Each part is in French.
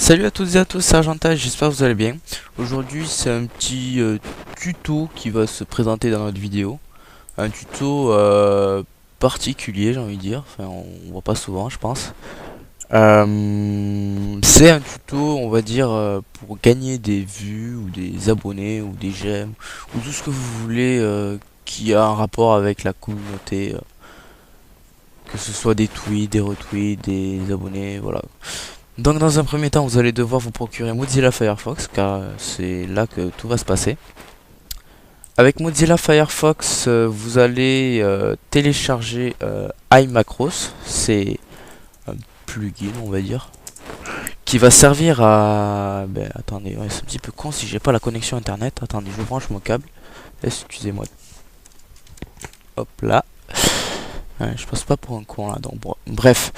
Salut à toutes et à tous, c'est Argenta, j'espère que vous allez bien. Aujourd'hui c'est un petit tuto qui va se présenter dans notre vidéo. Un tuto particulier, j'ai envie de dire, enfin on voit pas souvent je pense. C'est un tuto, on va dire, pour gagner des vues ou des abonnés ou des j'aime ou tout ce que vous voulez qui a un rapport avec la communauté, que ce soit des tweets, des retweets, des abonnés, voilà. Donc dans un premier temps, vous allez devoir vous procurer Mozilla Firefox car c'est là que tout va se passer. Avec Mozilla Firefox, vous allez télécharger iMacros, c'est un plugin on va dire, qui va servir à... Ben attendez, ouais, c'est un petit peu con si j'ai pas la connexion internet. Attendez, je branche mon câble. Excusez-moi. Hop là. Ouais, je passe pas pour un con là, donc bref.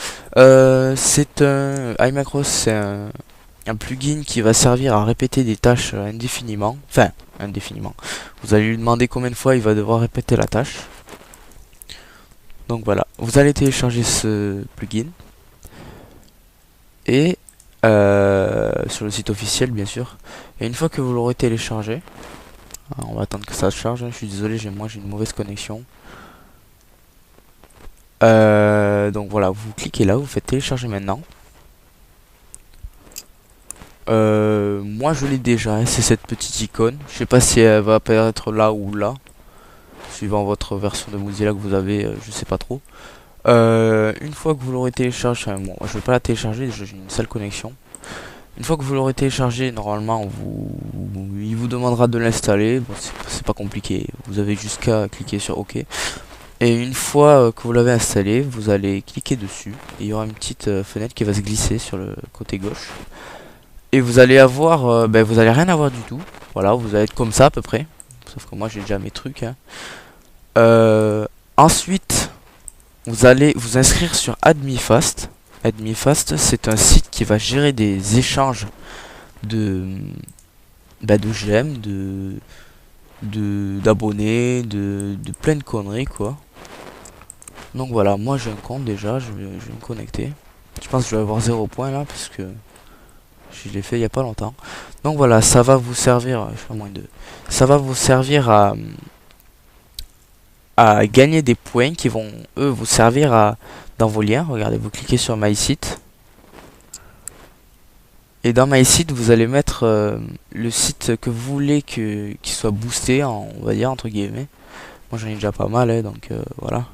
C'est un... iMacros, c'est un plugin qui va servir à répéter des tâches indéfiniment. Enfin, indéfiniment. Vous allez lui demander combien de fois il va devoir répéter la tâche. Donc voilà, vous allez télécharger ce plugin. Et sur le site officiel bien sûr. Et une fois que vous l'aurez téléchargé, on va attendre que ça se charge, hein, je suis désolé, j'ai une mauvaise connexion. Donc voilà, vous cliquez là, vous faites télécharger maintenant. Moi je l'ai déjà, hein, c'est cette petite icône. Je sais pas si elle va apparaître là ou là, suivant votre version de Mozilla que vous avez, je sais pas trop. Une fois que vous l'aurez téléchargé, enfin, bon, je vais pas la télécharger, j'ai une sale connexion. Une fois que vous l'aurez téléchargé, normalement, il vous demandera de l'installer. Bon, c'est pas compliqué, vous avez juste qu'à cliquer sur OK. Et une fois que vous l'avez installé, vous allez cliquer dessus. Et il y aura une petite fenêtre qui va se glisser sur le côté gauche. Et vous allez avoir, vous allez rien avoir du tout. Voilà, vous allez être comme ça à peu près. Sauf que moi j'ai déjà mes trucs. Hein. Ensuite, vous allez vous inscrire sur AdmiFast. AdmiFast, c'est un site qui va gérer des échanges de, de j'aime, d'abonnés, de plein de conneries quoi. Donc voilà, moi j'ai un compte déjà, je vais me connecter. Je pense que je vais avoir 0 points là parce que je l'ai fait il y a pas longtemps. Donc voilà, ça va vous servir, je fais moins de, ça va vous servir à gagner des points qui vont eux vous servir à dans vos liens. Regardez, vous cliquez sur MySite. Et dans MySite, vous allez mettre le site que vous voulez qu'il soit boosté, on va dire, entre guillemets. Moi j'en ai déjà pas mal, hein, donc voilà.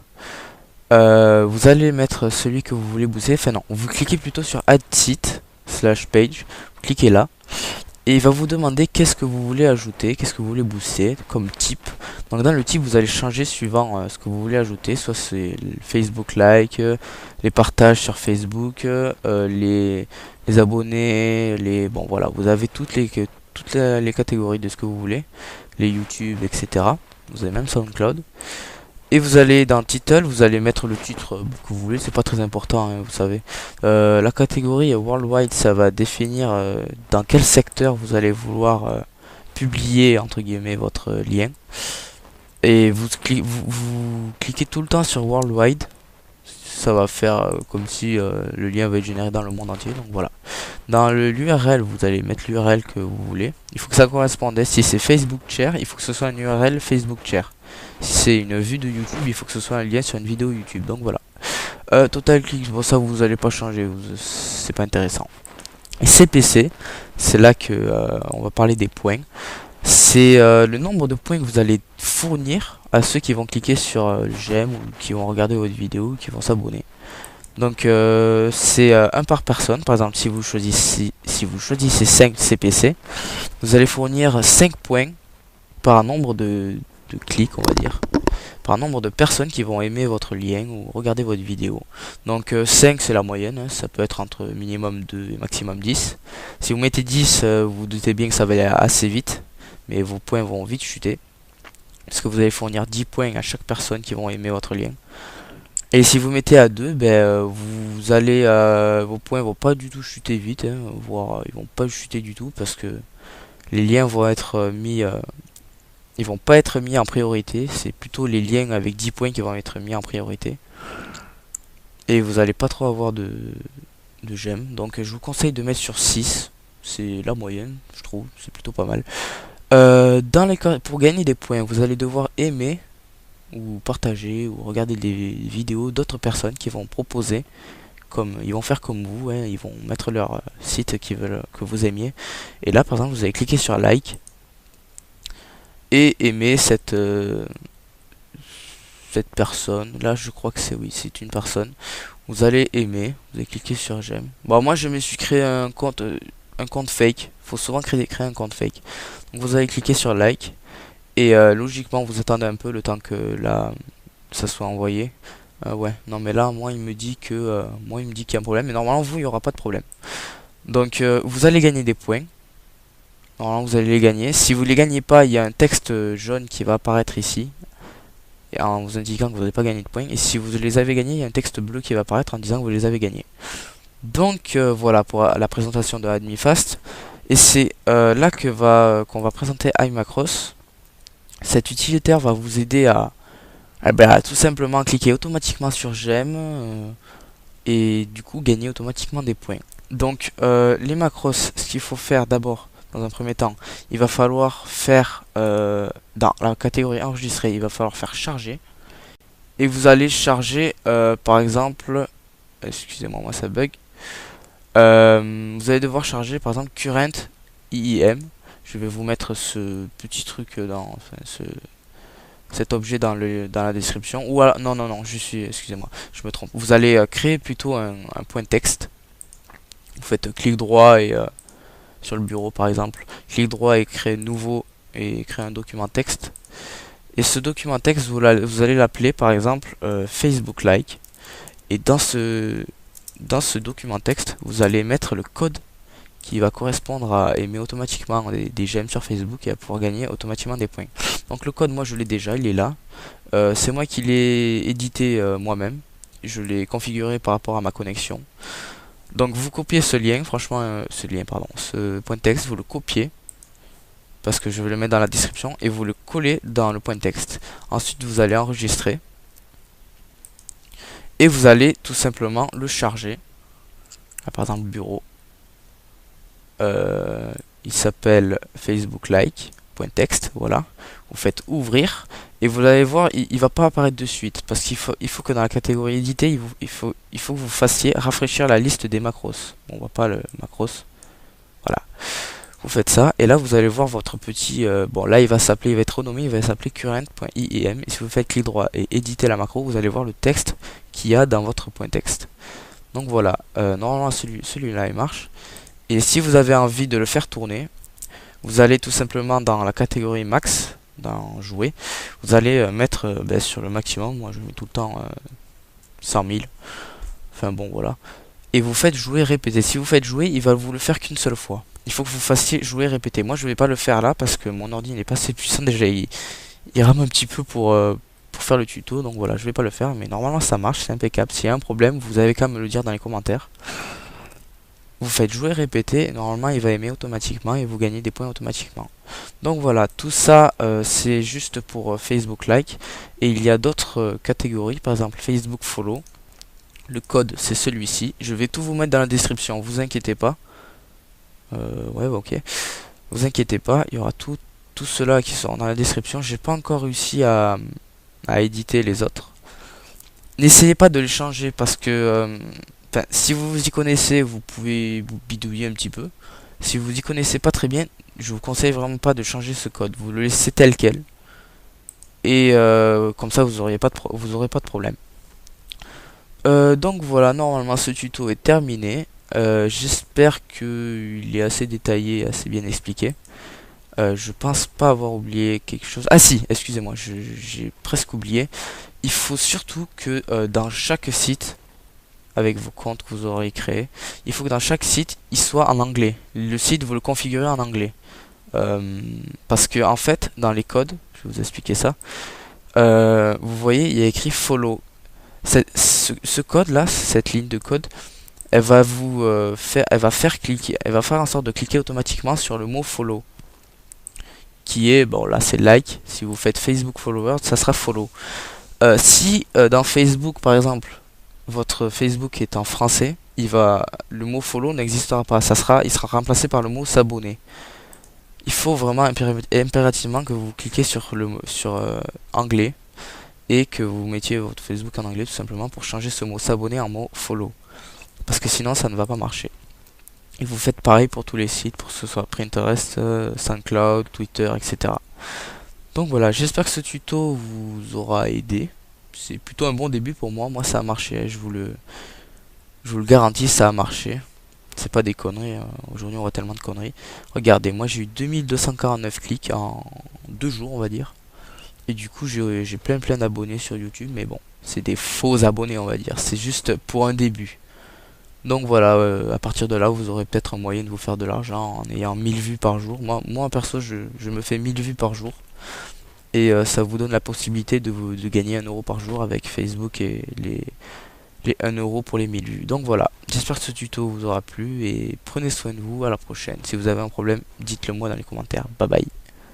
Vous allez mettre celui que vous voulez booster. Enfin non, vous cliquez plutôt sur Add Site / page. Vous cliquez là. Et il va vous demander qu'est-ce que vous voulez ajouter, qu'est-ce que vous voulez booster comme type. Donc dans le type, vous allez changer suivant ce que vous voulez ajouter. Soit c'est le Facebook like, les partages sur Facebook, les abonnés, bon voilà, vous avez toutes les catégories de ce que vous voulez, les YouTube, etc. Vous avez même SoundCloud. Et vous allez dans title, vous allez mettre le titre que vous voulez, c'est pas très important, hein, vous savez. La catégorie worldwide, ça va définir dans quel secteur vous allez vouloir publier entre guillemets votre lien. Et vous cliquez tout le temps sur worldwide. Ça va faire comme si le lien va être généré dans le monde entier. Donc voilà. Dans l'URL, vous allez mettre l'URL que vous voulez. Il faut que ça corresponde. Si c'est Facebook Share, il faut que ce soit une URL Facebook Share. Si c'est une vue de YouTube, il faut que ce soit un lien sur une vidéo YouTube. Donc voilà. Total click, bon ça vous allez pas changer, c'est pas intéressant. Et CPC, c'est là que on va parler des points. C'est le nombre de points que vous allez fournir à ceux qui vont cliquer sur j'aime ou qui vont regarder votre vidéo ou qui vont s'abonner. Donc c'est un par personne. Par exemple, si vous choisissez 5 CPC, vous allez fournir 5 points par nombre de clics, on va dire, par nombre de personnes qui vont aimer votre lien ou regarder votre vidéo. Donc 5 c'est la moyenne, hein, ça peut être entre minimum 2 et maximum 10. Si vous mettez 10, vous doutez bien que ça va aller assez vite, mais vos points vont vite chuter, parce que vous allez fournir 10 points à chaque personne qui vont aimer votre lien. Et si vous mettez à 2, vous allez, vos points vont pas du tout chuter vite, hein, voire ils vont pas chuter du tout, parce que les liens vont être mis... ils vont pas être mis en priorité, c'est plutôt les liens avec 10 points qui vont être mis en priorité. Et vous allez pas trop avoir de j'aime. Donc je vous conseille de mettre sur 6. C'est la moyenne, je trouve. C'est plutôt pas mal. Pour gagner des points, vous allez devoir aimer ou partager ou regarder des vidéos d'autres personnes qui vont proposer, comme ils vont faire comme vous, hein, ils vont mettre leur site qu'ils veulent que vous aimiez. Et là, par exemple, vous allez cliquer sur like et aimer cette personne. Là, je crois que c'est une personne. Vous allez aimer, vous allez cliquer sur j'aime. Bon, moi, je me suis créé un compte fake. Faut souvent créer un compte fake. Donc, vous allez cliquer sur like et logiquement, vous attendez un peu le temps que ça soit envoyé. Ouais, non, mais là, moi, il me dit qu'il y a un problème. Mais normalement, vous, il n'y aura pas de problème. Donc, vous allez gagner des points. Normalement, vous allez les gagner. Si vous les gagnez pas, il y a un texte jaune qui va apparaître ici, et en vous indiquant que vous n'avez pas gagné de points. Et si vous les avez gagnés, il y a un texte bleu qui va apparaître en disant que vous les avez gagnés. Donc voilà pour la présentation de AdmiFast. Et c'est là qu'on va présenter iMacross. Cet utilitaire va vous aider à tout simplement cliquer automatiquement sur j'aime et du coup gagner automatiquement des points. Donc les macros, ce qu'il faut faire d'abord, dans un premier temps, il va falloir faire dans la catégorie enregistrer, il va falloir faire charger. Et vous allez charger par exemple, excusez-moi, moi ça bug. Vous allez devoir charger par exemple current IIM. Je vais vous mettre ce petit truc cet objet dans la description. Ou alors, non, excusez-moi, je me trompe. Vous allez créer plutôt un point texte. Vous faites clic droit et sur le bureau par exemple, clic droit et créer nouveau et créer un document texte. Et ce document texte, vous allez l'appeler par exemple Facebook Like. Et dans ce document texte, vous allez mettre le code qui va correspondre à aimer automatiquement des j'aime sur Facebook et à pouvoir gagner automatiquement des points. Donc le code, moi je l'ai déjà, il est là. C'est moi qui l'ai édité moi-même. Je l'ai configuré par rapport à ma connexion. Donc vous copiez ce lien, franchement, ce point texte, vous le copiez. Parce que je vais le mettre dans la description. Et vous le collez dans le point texte. Ensuite vous allez enregistrer. Et vous allez tout simplement le charger. Là, par exemple bureau. Il s'appelle Facebook Like .text, voilà. Vous faites ouvrir et vous allez voir, il va pas apparaître de suite parce qu'il faut que dans la catégorie éditer, il faut que vous fassiez rafraîchir la liste des macros. On voit pas le macros, voilà. Vous faites ça et là vous allez voir votre petit bon là il va être renommé, il va s'appeler current.iim et si vous faites clic droit et éditer la macro, vous allez voir le texte qu'il y a dans votre point texte. Donc voilà, normalement celui-là il marche. Et si vous avez envie de le faire tourner, vous allez tout simplement dans la catégorie max, dans jouer, vous allez mettre sur le maximum, moi je mets tout le temps 100 000, enfin bon voilà, et vous faites jouer répéter. Si vous faites jouer, il va vous le faire qu'une seule fois. Il faut que vous fassiez jouer répéter. Moi je vais pas le faire là parce que mon ordi n'est pas assez puissant déjà, il rame un petit peu pour faire le tuto, donc voilà, je vais pas le faire, mais normalement ça marche, c'est impeccable. S'il y a un problème, vous avez qu'à me le dire dans les commentaires. Vous faites jouer répéter, et normalement il va aimer automatiquement et vous gagnez des points automatiquement. Donc voilà, tout ça c'est juste pour Facebook Like. Et il y a d'autres catégories, par exemple Facebook Follow. Le code c'est celui-ci. Je vais tout vous mettre dans la description, vous inquiétez pas. Ouais, ok. Vous inquiétez pas, il y aura tout cela qui sera dans la description. J'ai pas encore réussi à éditer les autres. N'essayez pas de les changer parce que... Enfin, si vous vous y connaissez, vous pouvez vous bidouiller un petit peu. Si vous y connaissez pas très bien, je vous conseille vraiment pas de changer ce code. Vous le laissez tel quel. Et comme ça, vous aurez pas de problème. Donc voilà, normalement ce tuto est terminé. J'espère qu'il est assez détaillé, assez bien expliqué. Je pense pas avoir oublié quelque chose. Ah si, excusez-moi, j'ai presque oublié. Il faut surtout que dans chaque site, avec vos comptes que vous aurez créés, il faut que dans chaque site il soit en anglais. Le site vous le configurez en anglais parce que en fait dans les codes, je vais vous expliquer ça, vous voyez il y a écrit follow. Ce code là, cette ligne de code, elle va faire en sorte de cliquer automatiquement sur le mot follow qui est, bon là c'est like. Si vous faites Facebook follower, ça sera follow. Si dans Facebook par exemple votre Facebook est en français, le mot follow n'existera pas. Il sera remplacé par le mot s'abonner. Il faut vraiment impérativement que vous cliquez sur anglais et que vous mettiez votre Facebook en anglais tout simplement pour changer ce mot s'abonner en mot follow. Parce que sinon ça ne va pas marcher. Et vous faites pareil pour tous les sites, pour que ce soit Pinterest, SoundCloud, Twitter, etc. Donc voilà, j'espère que ce tuto vous aura aidé. C'est plutôt un bon début pour moi. Moi ça a marché, je vous le garantis, ça a marché. C'est pas des conneries, aujourd'hui on voit tellement de conneries. Regardez, moi j'ai eu 2249 clics en 2 jours on va dire. Et du coup j'ai plein d'abonnés sur YouTube, mais bon, c'est des faux abonnés on va dire. C'est juste pour un début. Donc voilà, à partir de là, vous aurez peut-être un moyen de vous faire de l'argent en ayant 1000 vues par jour. Moi perso, je me fais 1000 vues par jour. Et ça vous donne la possibilité de gagner 1 euro par jour avec Facebook et les 1 euro pour les 1000 vues. Donc voilà, j'espère que ce tuto vous aura plu et prenez soin de vous, à la prochaine. Si vous avez un problème, dites-le moi dans les commentaires. Bye bye.